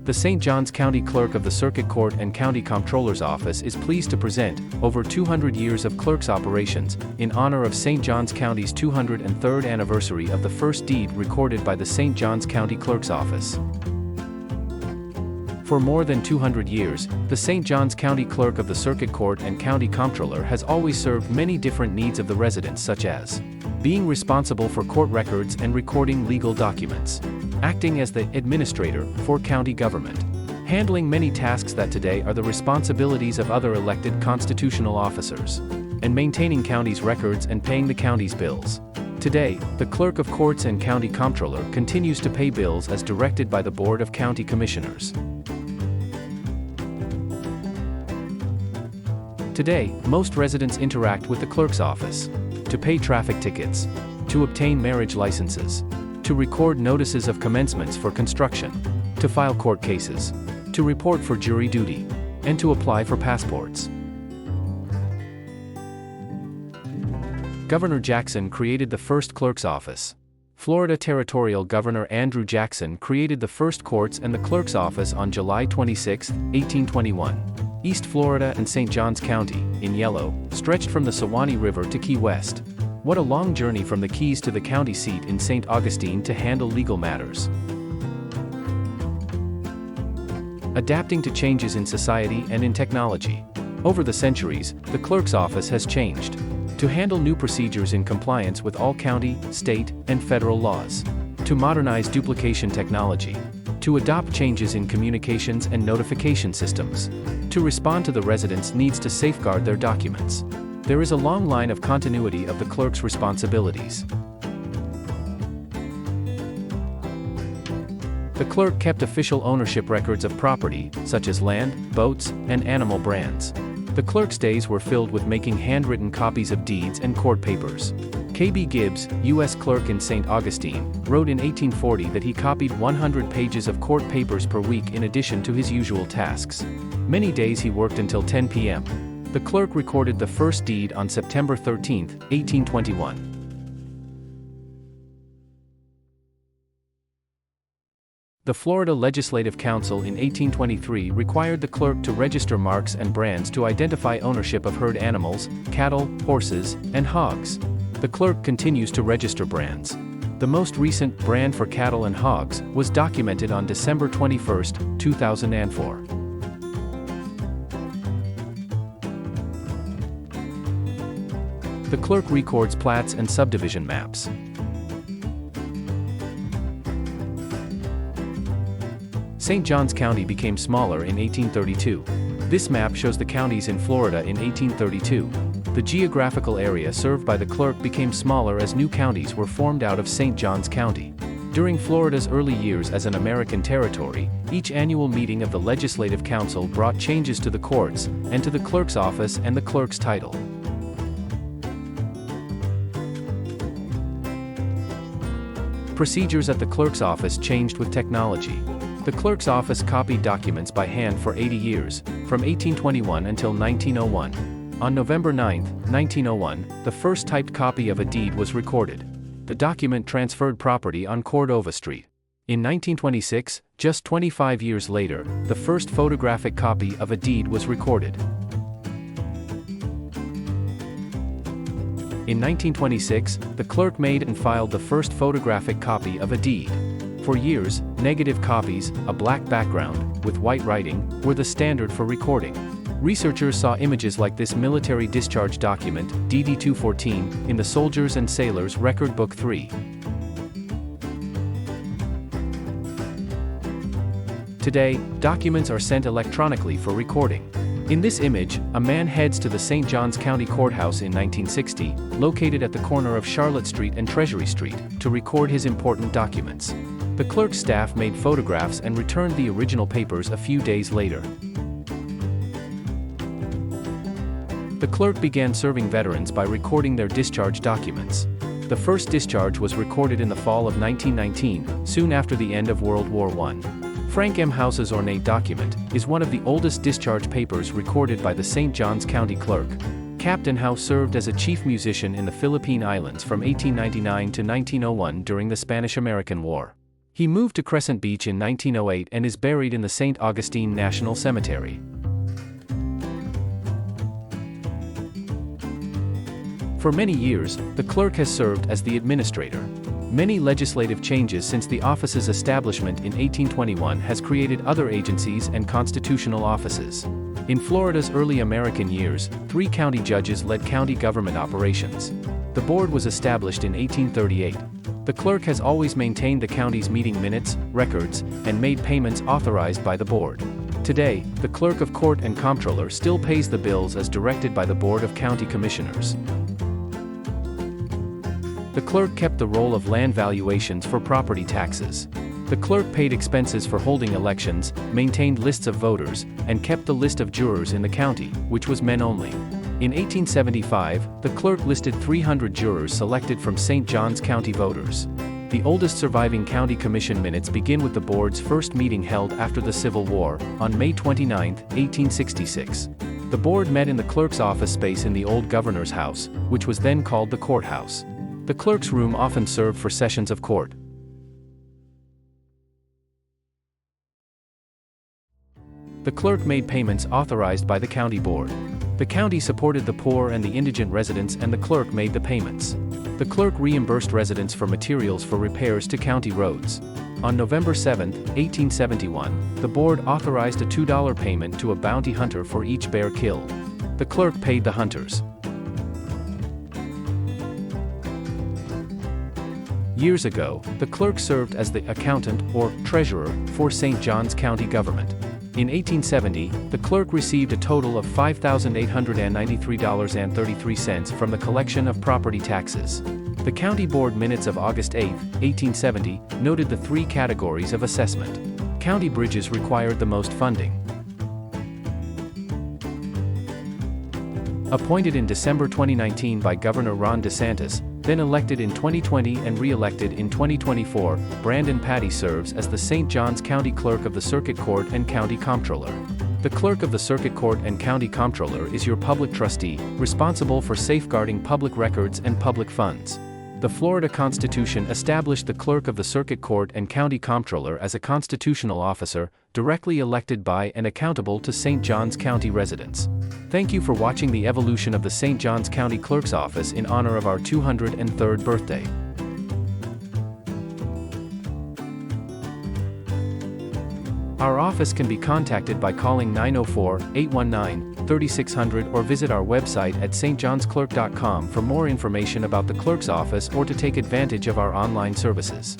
The St. Johns County Clerk of the Circuit Court and County Comptroller's Office is pleased to present, over 200 years of clerk's operations, in honor of St. Johns County's 203rd anniversary of the first deed recorded by the St. Johns County Clerk's Office. For more than 200 years, the St. Johns County Clerk of the Circuit Court and County Comptroller has always served many different needs of the residents, such as being responsible for court records and recording legal documents, acting as the administrator for county government, handling many tasks that today are the responsibilities of other elected constitutional officers, and maintaining county's records and paying the county's bills. Today, the Clerk of Courts and County Comptroller continues to pay bills as directed by the Board of County Commissioners. Today, most residents interact with the clerk's office to pay traffic tickets, to obtain marriage licenses, to record notices of commencements for construction, to file court cases, to report for jury duty, and to apply for passports. Governor Jackson created the first clerk's office. Florida Territorial Governor Andrew Jackson created the first courts and the clerk's office on July 26, 1821. East Florida and St. Johns County, in yellow, stretched from the Suwannee River to Key West. What a long journey from the Keys to the county seat in St. Augustine to handle legal matters. Adapting to changes in society and in technology. Over the centuries, the clerk's office has changed to handle new procedures in compliance with all county, state, and federal laws, to modernize duplication technology, to adopt changes in communications and notification systems, to respond to the residents' needs to safeguard their documents. There is a long line of continuity of the clerk's responsibilities. The clerk kept official ownership records of property, such as land, boats, and animal brands. The clerk's days were filled with making handwritten copies of deeds and court papers. K.B. Gibbs, U.S. Clerk in St. Augustine, wrote in 1840 that he copied 100 pages of court papers per week in addition to his usual tasks. Many days he worked until 10 p.m. The clerk recorded the first deed on September 13, 1821. The Florida Legislative Council in 1823 required the clerk to register marks and brands to identify ownership of herd animals, cattle, horses, and hogs. The clerk continues to register brands. The most recent brand for cattle and hogs was documented on December 21, 2004. The clerk records plats and subdivision maps. St. Johns County became smaller in 1832. This map shows the counties in Florida in 1832. The geographical area served by the clerk became smaller as new counties were formed out of St. Johns County. During Florida's early years as an American territory, each annual meeting of the Legislative Council brought changes to the courts, and to the clerk's office and the clerk's title. Procedures at the clerk's office changed with technology. The clerk's office copied documents by hand for 80 years, from 1821 until 1901. On November 9, 1901, the first typed copy of a deed was recorded. The document transferred property on Cordova Street. In 1926, just 25 years later, the first photographic copy of a deed was recorded. In 1926, the clerk made and filed the first photographic copy of a deed. For years, negative copies, a black background, with white writing, were the standard for recording. Researchers saw images like this military discharge document, DD-214, in the Soldiers and Sailors Record Book 3. Today, documents are sent electronically for recording. In this image, a man heads to the St. Johns County Courthouse in 1960, located at the corner of Charlotte Street and Treasury Street, to record his important documents. The clerk's staff made photographs and returned the original papers a few days later. The clerk began serving veterans by recording their discharge documents. The first discharge was recorded in the fall of 1919, soon after the end of World War I. Frank M. House's ornate document is one of the oldest discharge papers recorded by the St. Johns County Clerk. Captain House served as a chief musician in the Philippine Islands from 1899 to 1901 during the Spanish-American War. He moved to Crescent Beach in 1908 and is buried in the St. Augustine National Cemetery. For many years, the clerk has served as the administrator. Many legislative changes since the office's establishment in 1821 has created other agencies and constitutional offices. In Florida's early American years, 3 county judges led county government operations. The board was established in 1838. The clerk has always maintained the county's meeting minutes, records, and made payments authorized by the board. Today, the clerk of court and comptroller still pays the bills as directed by the Board of County Commissioners. The clerk kept the role of land valuations for property taxes. The clerk paid expenses for holding elections, maintained lists of voters, and kept the list of jurors in the county, which was men only. In 1875, the clerk listed 300 jurors selected from St. Johns County voters. The oldest surviving county commission minutes begin with the board's first meeting held after the Civil War, on May 29, 1866. The board met in the clerk's office space in the old governor's house, which was then called the courthouse. The clerk's room often served for sessions of court. The clerk made payments authorized by the county board. The county supported the poor and the indigent residents, and the clerk made the payments. The clerk reimbursed residents for materials for repairs to county roads. On November 7, 1871, the board authorized a $2 payment to a bounty hunter for each bear killed. The clerk paid the hunters. Years ago, the clerk served as the accountant, or treasurer, for St. Johns County government. In 1870, the clerk received a total of $5,893.33 from the collection of property taxes. The county board minutes of August 8, 1870, noted the 3 categories of assessment. County bridges required the most funding. Appointed in December 2019 by Governor Ron DeSantis, then elected in 2020 and re-elected in 2024, Brandon Patty serves as the St. Johns County Clerk of the Circuit Court and County Comptroller. The Clerk of the Circuit Court and County Comptroller is your public trustee, responsible for safeguarding public records and public funds. The Florida Constitution established the Clerk of the Circuit Court and County Comptroller as a constitutional officer, directly elected by and accountable to St. Johns County residents. Thank you for watching the evolution of the St. Johns County Clerk's Office in honor of our 203rd birthday. Our office can be contacted by calling 904-819-3600 or visit our website at stjohnsclerk.com for more information about the clerk's office or to take advantage of our online services.